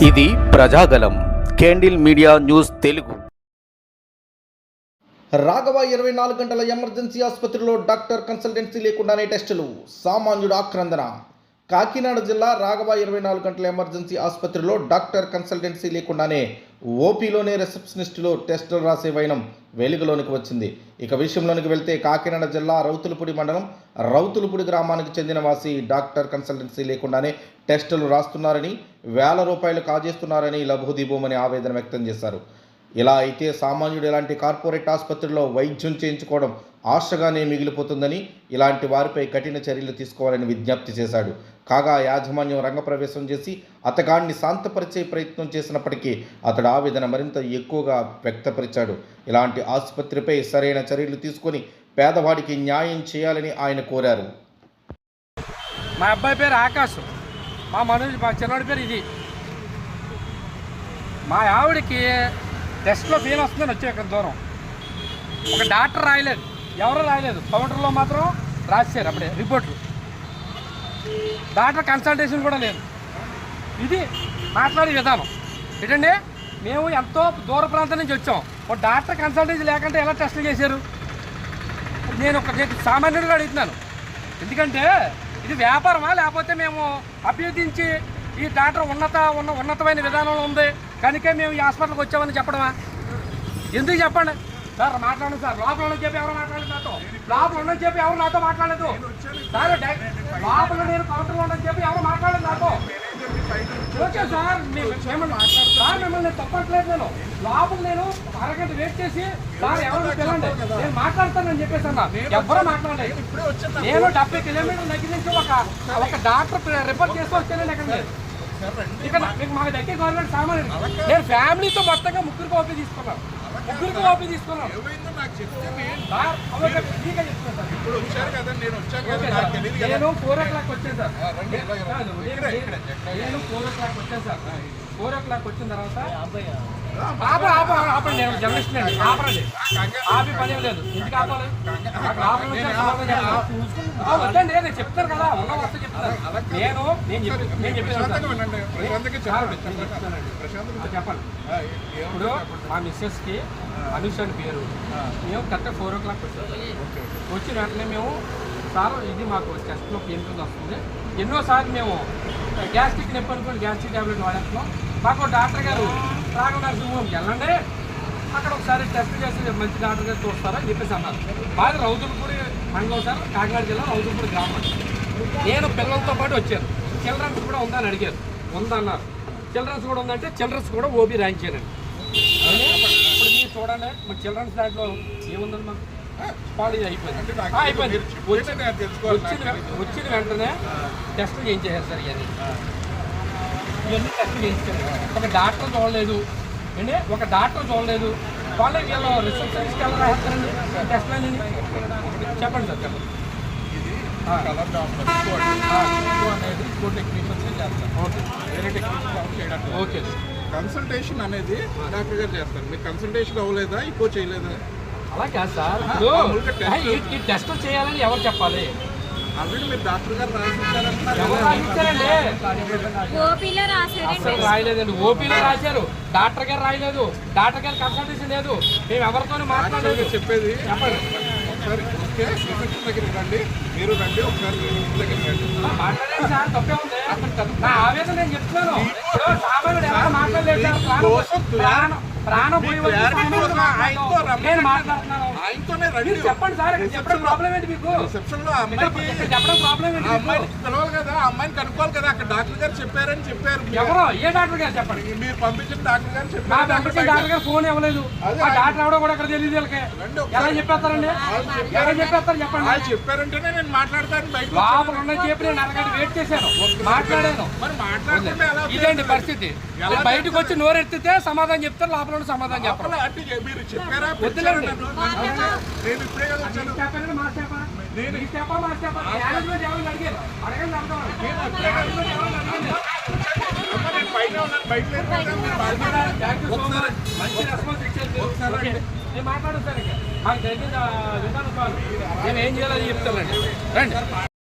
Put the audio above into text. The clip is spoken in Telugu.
ఇది Prajagalam candle media news Telugu. Raghava 24 గంటల ఎమర్జెన్సీ ఆసుపత్రిలో డాక్టర్ కన్సల్టెన్సీ లేకుండానే టెస్టులు, సామాన్యుడు ఆక్రందన. కాకినాడ జిల్లా రాఘవ 24 గంటల ఎమర్జెన్సీ ఆసుపత్రిలో డాక్టర్ కన్సల్టెన్సీ లేకుండానే ఓపీలోనే రిసెప్షనిస్టులు టెస్టులు రాసే వైనం వెలుగులోనికి వచ్చింది. ఇక విషయంలోనికి వెళ్తే కాకినాడ జిల్లా రౌతులపూడి మండలం రౌతులపూడి గ్రామానికి చెందిన వాసి డాక్టర్ కన్సల్టెన్సీ లేకుండానే టెస్టులు రాస్తున్నారని, వేల రూపాయలు కాజేస్తున్నారని లబోదిబోమని ఆవేదన వ్యక్తం చేశారు. ఇలా అయితే సామాన్యుడు ఇలాంటి కార్పొరేట్ ఆసుపత్రుల్లో వైద్యం చేయించుకోవడం ఆశగానే మిగిలిపోతుందని, ఇలాంటి వారిపై కఠిన చర్యలు తీసుకోవాలని విజ్ఞప్తి చేశాడు. కాగా యాజమాన్యం రంగప్రవేశం చేసి అతగాడిని శాంతపరిచే ప్రయత్నం చేసినప్పటికీ అతడు ఆవేదన మరింత ఎక్కువగా వ్యక్తపరిచాడు. ఇలాంటి ఆసుపత్రిపై సరైన చర్యలు తీసుకొని పేదవాడికి న్యాయం చేయాలని ఆయన కోరారు. మా అబ్బాయి పేరు ఆకాశ్, మా చిన్నవాడి పేరు ఇది. మా ఆవిడకి టెస్ట్లో ఫెయిల్ వస్తుందని వచ్చే ఇక్కడ దూరం. ఒక డాక్టర్ రాయలేదు, ఎవరూ రాయలేదు, కౌంటర్లో మాత్రం రాశారు అప్పుడే రిపోర్ట్లు. డాక్టర్ కన్సల్టేషన్ కూడా లేదు. ఇది మాట్లాడే విధానం ఏంటండి? మేము ఎంతో దూర ప్రాంతం నుంచి వచ్చాం, ఒక డాక్టర్ కన్సల్టేషన్ లేకుంటే ఎలా టెస్టులు చేశారు? నేను సామాన్యుడిగా అడుగుతున్నాను. ఎందుకంటే ఇది వ్యాపారమా, లేకపోతే మేము అభ్యర్థించి ఈ డాక్టర్ ఉన్నతమైన విధానంలో ఉంది కనుకే మేము ఈ హాస్పిటల్కి వచ్చామని చెప్పడమా? ఎందుకు చెప్పండి సార్? మాట్లాడండి సార్. లోపల ఉన్న చెప్పి ఎవరు మాట్లాడలేదు నాతో, లోపల ఉన్న చెప్పి ఎవరు నాతో మాట్లాడలేదు సార్. లోపల నేను కౌంటర్లో ఉండని చెప్పి ఎవరు మాట్లాడలేదు నాతో. ఓకే సార్, సార్ మిమ్మల్ని తప్పట్లేదు. నేను లోపల నేను అరగంట వెయిట్ చేసి సార్ ఎవరు పిల్లండి నేను మాట్లాడతానని చెప్పేసి అన్నా, ఎవరో మాట్లాడలేదు. నేను 70 కిలోమీటర్ల దగ్గర నుంచి ఒక డాక్టర్ రిఫర్ చేస్తూ వచ్చానని ఎక్కడ ఇక్కడ మీకు మాకు దగ్గర గవర్నమెంట్ సామాన్యుడు. నేను ఫ్యామిలీతో మొత్తంగా ముగ్గురికి ఓపీ తీసుకున్నాను. నేను 4 o'clock వచ్చాను సార్. నేను 4 o'clock వచ్చాను సార్. 4 o'clock వచ్చిన తర్వాత ఆపండి, నేను జర్నలిస్ట్ అండి, ఆపండి. ఆపి పని లేదు, ఎందుకు ఆపాలి? వద్దండి, నేను చెప్తాను కదా, ఉన్న వస్తే చెప్తాను. నేను చెప్పండి. ఇప్పుడు మా మిస్సెస్కి అనుష్ అని పేరు. మేము కరెక్ట్గా 4 o'clock వచ్చాము. వచ్చిన వెంటనే మేము సార్ ఇది మాకు టెస్ట్లో పెయిన్ వస్తుంది, ఎన్నోసార్లు మేము గ్యాస్ట్రిక్ నొప్పి అనుకోండి గ్యాస్ట్రిక్ ట్యాబ్లెట్ వాడేస్తున్నాం. మాకు డాక్టర్ గారు రాఘవ నర్సింగ్ హోమ్కి వెళ్ళండి, అక్కడ ఒకసారి టెస్ట్ చేసి మంచి డాక్టర్ గారు చూస్తారని చెప్పేసి అన్నారు. బాగా రౌతులపూడి మండలం సార్, కాకినాడ జిల్లా రౌతులపూడి గ్రామం. నేను పిల్లలతో పాటు వచ్చాను. చిల్డ్రన్స్ కూడా ఉందని అడిగారు, ఉందన్నారు. చిల్డ్రన్స్ కూడా ఉందంటే చిల్డ్రన్స్ కూడా ఓబీ రాయించానండి. ఇప్పుడు మీరు చూడండి, మరి చిల్డ్రన్స్ దాంట్లో ఏముందని మాకు కాలేజ్ అయిపోయింది. వచ్చిన వెంటనే టెస్టులు చేయించేసారు సార్. ఇవన్నీ టెస్టులు చేయించారు. ఒక డాక్టర్ చూడలేదు అండి, ఒక డాక్టర్ చూడలేదు. వాళ్ళు వీళ్ళు రిసెప్షనిస్ట్కి ఎలా రాస్తారండి టెస్టులని? చెప్పండి సార్, చెప్పండి. ఓకే, కన్సల్టేషన్ అనేది డాక్టర్ గారు చేస్తారు. మీరు కన్సల్టేషన్ అవ్వలేదా, ఎక్కువ చేయలేదా? అలా కాదు సార్. ఈ టెస్ట్ చేయాలని ఎవరు చెప్పాలి? ఆల్రెడీ మీరు డాక్టర్ గారు రాసిస్తారండి. అసలు రాయలేదండి, ఓపీలో రాశారు, డాక్టర్ గారు రాయలేదు, డాక్టర్ గారు కన్సల్టేషన్ లేదు, మేము ఎవరితోనూ మాట్లాడలేదు. చెప్పేది చెప్పండి. ఒకసారి ఓకే రిసెప్షన్ దగ్గరికి రండి, మీరు రండి, ఒకసారి దగ్గరికి రండి, మాట్లాడండి సార్. తప్పే ఉంది, నా ఆవేదన నేను చెప్తున్నాను. సామాన్యుడు ఎవరు మాట్లాడలేదు సార్. ప్రాణం పోయి నేను మాట్లాడుతున్నాను. చెప్పండి సార్, చెప్పడం ప్రాబ్లం ఏంటి మీకు? రిసెప్షన్ లో చెప్పడం ప్రాబ్లం ఏంటి? అమ్మాయిని పిలవాలి కదా, అమ్మాయిని కనుక్కోవాలి కదా. అక్కడ డాక్టర్ గారు చెప్పారని చెప్పారు. ఎవరో ఏ డాక్టర్ గారు చెప్పండి? మీరు పంపించిన డాక్టర్ గారు చెప్పారు. నా పంపించిన డాక్టర్ గారు ఫోన్ ఇవ్వలేదు. ఆ డాక్టర్ ఎవడో కూడా అక్కడ తెలియదు. వీళ్ళకి ఎలా చెప్పేస్తారండి? ఎలా చెప్పేస్తారు చెప్పండి? వాళ్ళు చెప్పారంటేనే నేను మాట్లాడతాను. బయట లోపల ఉన్న చెప్పి నేను అరగంట వెయిట్ చేశాను, మాట్లాడాను. మరి మాట్లాడుతుంటే ఇదేంటి పరిస్థితి? బయటకు వచ్చి నోరెత్తితే సమాధానం చెప్తారు, లోపల సమాధానం చెప్పాలి. మీరు చెప్పారా? నేను ఇప్పుడే కదా వచ్చాను. పైన ఉన్నాను, బయట మాట్లాడదు సార్. మాకు జరిగిన విధానం మేము ఏం చేయాలని చెప్తానండి. రండి.